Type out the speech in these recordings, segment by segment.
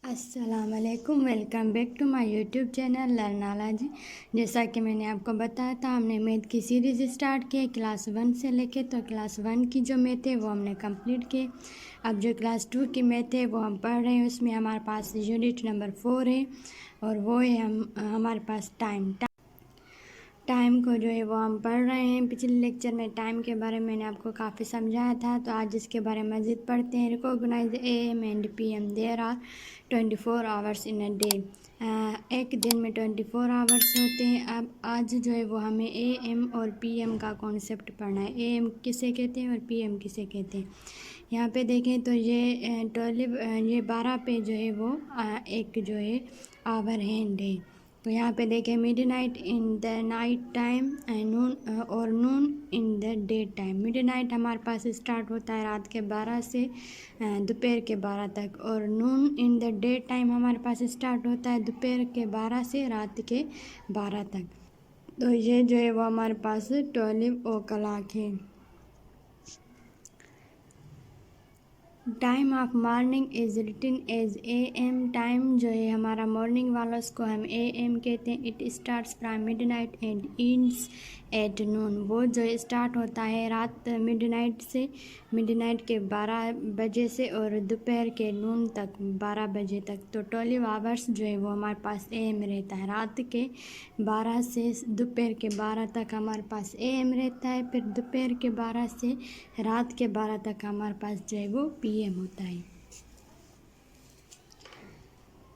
अस्सलामुअलैकुम, welcome back to my YouTube channel Learnalogy. जैसा कि मैंने आपको बताया था, हमने मैथ की सीरीज़ स्टार्ट की क्लास 1 से लेके। तो क्लास 1 की जो मैथ है वो हमने कंप्लीट की। अब जो क्लास 2 की मैथ है वो हम पढ़ रहे हैं। उसमें हमारे पास यूनिट नंबर 4 है और वो है हमारे पास टाइम को जो है वो हम पढ़ रहे हैं। पिछले लेक्चर में टाइम के बारे में मैंने आपको काफ़ी समझाया था, तो आज इसके बारे में मज़ीद पढ़ते हैं। Recognise AM and PM, there are 24 hours in a day. एक दिन में 24 आवर्स होते हैं। अब आज जो है वो हमें AM और PM का कॉन्सेप्ट पढ़ना है। AM किसे कहते हैं और PM किसे कहते हैं। यहाँ पे देखें तो ये 12 पे जो है वो एक जो है आवर हैंड है। तो यहाँ पे देखें midnight in the night time and noon और noon in the day time. Midnight हमारे पास स्टार्ट होता है रात के 12 से दोपहर के 12 तक, और noon in the day time हमारे पास स्टार्ट होता है दोपहर के 12 से रात के 12 तक। तो ये जो है वो हमारे पास 12 ओ क्लॉक है। Time of morning is written as AM। Time जो है हमारा मॉर्निंग वाला उसको हम AM कहते हैं। It starts from midnight and ends at noon. वो जो स्टार्ट होता है रात मिडनाइट से, मिडनाइट के 12 बजे से, और दोपहर के नून तक 12 बजे तक। तो 12 आवर्स जो है वो हमारे पास AM रहता है। रात के 12 से दोपहर के 12 तक हमारे पास AM रहता है। फिर दोपहर के 12 से रात के 12 तक हमारे पास जो है वो PM होता है।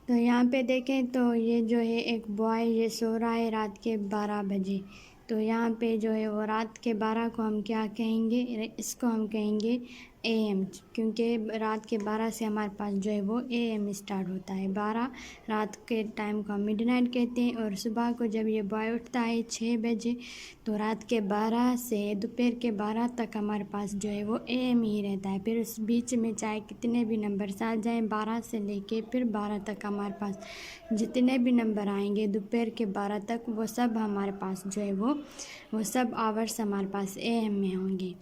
तो यहाँ पे देखें तो ये जो है एक बॉय ये सो रहा है रात के 12 बजे। तो यहाँ पे जो है वो रात के 12 को हम क्या कहेंगे, इसको हम कहेंगे AM, क्योंकि रात के 12 से हमारे पास जो है वो AM स्टार्ट होता है। 12 रात के टाइम को हम मिडनाइट कहते हैं। और सुबह को जब ये बॉय उठता है 6 बजे, तो रात के 12 से दोपहर के 12 तक हमारे पास जो है वो AM ही रहता है। फिर उस बीच में चाहे कितने भी नंबर आ जाएँ, 12 से लेके फिर 12 तक हमारे पास जितने भी नंबर आएंगे दोपहर के 12 तक, वो सब हमारे पास जो है वो सब आवर्स हमारे पास AM में होंगे।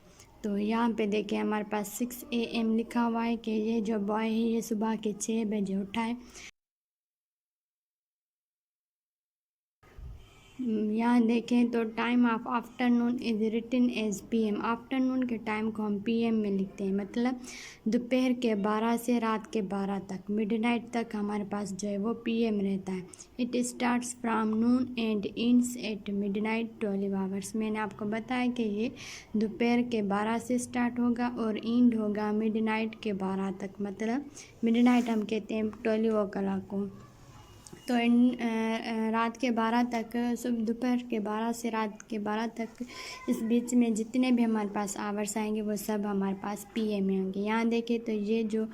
तो यहाँ पे देखें हमारे पास 6 AM लिखा हुआ है कि ये जो बॉय है ये सुबह के 6 बजे उठा है। यहाँ देखें तो time of afternoon is written as PM। Afternoon के टाइम को हम PM में लिखते हैं, मतलब दोपहर के 12 से रात के 12 तक, मिडनाइट तक हमारे पास जो है वो PM रहता है। It starts from Noon and ends at midnight 12 hours. मैंने आपको बताया कि ये दोपहर के 12 से स्टार्ट होगा और एंड होगा मिडनाइट के 12 तक, मतलब मिडनाइट हम कहते हैं 12 o'clock को। तो रात के 12 तक, सुबह दोपहर के 12 से रात के 12 तक, इस बीच में जितने भी हमारे पास आवर्स आएंगे वो सब हमारे पास PM में होंगे। यहाँ देखें तो ये जो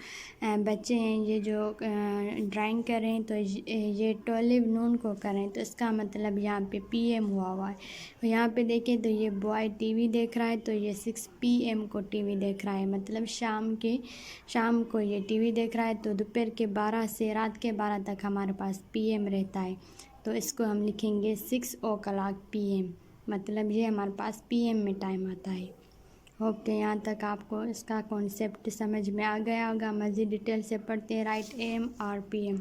बच्चे हैं ये जो ड्राइंग कर रहे हैं, तो ये 12 नून को कर रहे हैं, तो इसका मतलब यहाँ पे PM हुआ है। यहाँ पे देखें तो ये बॉय TV देख रहा है, तो ये 6 PM को TV देख रहा है, मतलब शाम को ये TV देख रहा है। तो दोपहर के 12 से रात के 12 तक हमारे पास PM रहता है, तो इसको हम लिखेंगे 6 o'clock PM, मतलब ये हमारे पास PM में टाइम आता है। ओके, यहाँ तक आपको इसका कॉन्सेप्ट समझ में आ गया होगा। मज़ीद डिटेल से पढ़ते हैं। राइट AM और PM।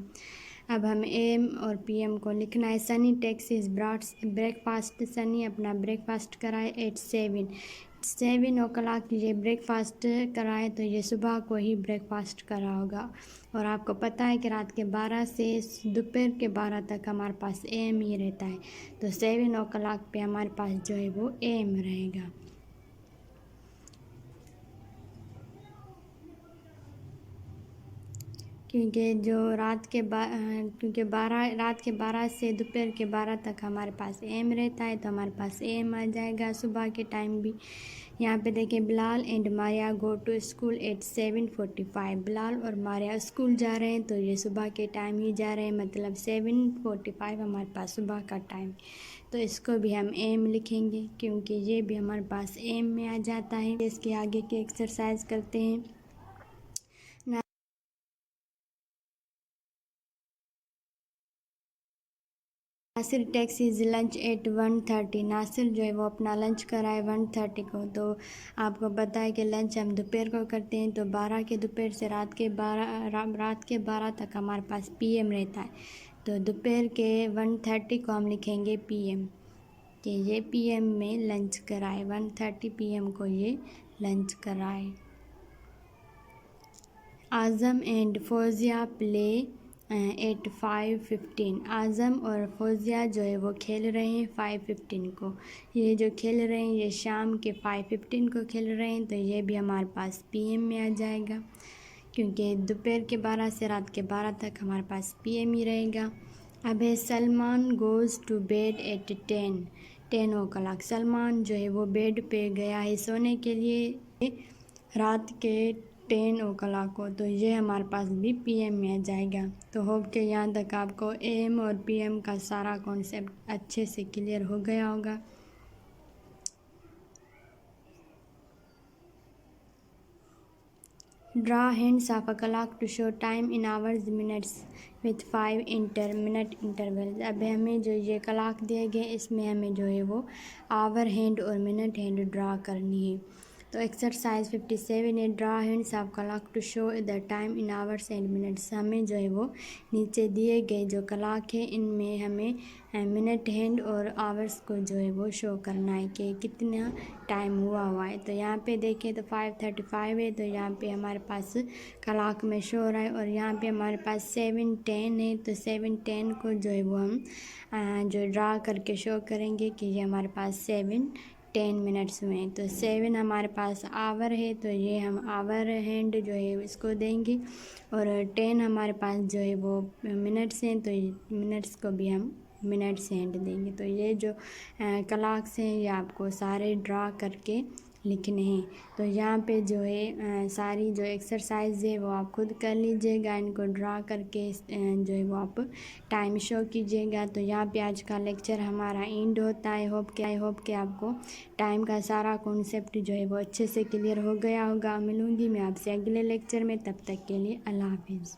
अब हमें AM और PM को लिखना है। Sunny takes is breakfast. Sunny अपना ब्रेकफास्ट कराए एट 7 o'clock ये ब्रेकफास्ट कराए, तो ये सुबह को ही ब्रेकफास्ट करा होगा। और आपको पता है कि रात के 12 से दोपहर के 12 तक हमारे पास AM ही रहता है, तो 7 o'clock पे हमारे पास जो है वो AM रहेगा। क्योंकि जो रात के 12 से दोपहर के 12 तक हमारे पास AM रहता है, तो हमारे पास AM आ जाएगा सुबह के टाइम भी। यहाँ पे देखें Bilal and Maria go to school at 7:45। Bilal और मारिया स्कूल जा रहे हैं, तो ये सुबह के टाइम ही जा रहे हैं, मतलब 7:45 हमारे पास सुबह का टाइम। तो इसको भी हम AM लिखेंगे क्योंकि ये भी हमारे पास AM में आ जाता है। इसके आगे की एक्सरसाइज करते हैं। Nasir takes is lunch at 1:30। Nasir जो है वो अपना लंच कराए 1:30 को। तो आपको पता है कि लंच हम दोपहर को करते हैं, तो 12 के दोपहर से रात के 12 तक हमारे पास PM रहता है। तो दोपहर के 1:30 को हम लिखेंगे PM, कि ये PM में लंच कराए, 1:30 PM को ये लंच कराए। आज़म एंड फौजिया प्ले एट 5:15। आज़म और फौजिया जो है वो खेल रहे हैं 5:15 को। ये जो खेल रहे हैं ये शाम के 5:15 को खेल रहे हैं, तो ये भी हमारे पास PM में आ जाएगा, क्योंकि दोपहर के 12 से रात के 12 तक हमारे पास PM ही रहेगा। अब है Salman goes to bed at 10 o'clock। Salman जो है वो बेड पे गया है सोने के लिए रात के 10 o'clock को। तो ये हमारे पास भी PM में आ जाएगा। तो होप कि यहाँ तक आपको AM और PM का सारा कॉन्सेप्ट अच्छे से क्लियर हो गया होगा। Draw hands of a clock to show time in hours minutes with 5 minute interval. अब हमें जो ये क्लॉक दिए गए इसमें हमें जो है वो आवर हैंड और मिनट हैंड ड्रा करनी है। तो एक्सरसाइज 57 है, draw hands of clock to show the time in hours and minutes. हमें जो है वो नीचे दिए गए जो क्लॉक है इनमें हमें मिनट हैंड और आवर्स को जो है वो शो करना है कि कितना टाइम हुआ है। तो यहाँ पे देखें तो 5:35 है, तो यहाँ पे हमारे पास क्लॉक में शो हो रहा है, और यहाँ पे हमारे पास 7:10 है। तो 7:10 को जो है वो हम जो ड्रा करके शो करेंगे कि ये हमारे पास 7:10 मिनट्स हुए हैं। तो 7 हमारे पास आवर है, तो ये हम आवर हैंड जो है इसको देंगे, और 10 हमारे पास जो है वो मिनट्स हैं, तो मिनट्स को भी हम मिनट्स हैंड देंगे। तो ये जो क्लॉक्स हैं ये आपको सारे ड्रा करके लिखने हैं। तो यहाँ पे जो है सारी जो एक्सरसाइज है वो आप खुद कर लीजिएगा, इनको ड्रा करके जो है वो आप टाइम शो कीजिएगा। तो यहाँ पे आज का लेक्चर हमारा एंड होता है। आई होप कि आपको टाइम का सारा कॉन्सेप्ट जो है वो अच्छे से क्लियर हो गया होगा। मिलूँगी मैं आपसे अगले लेक्चर में, तब तक के लिए अल्लाह हाफिज़।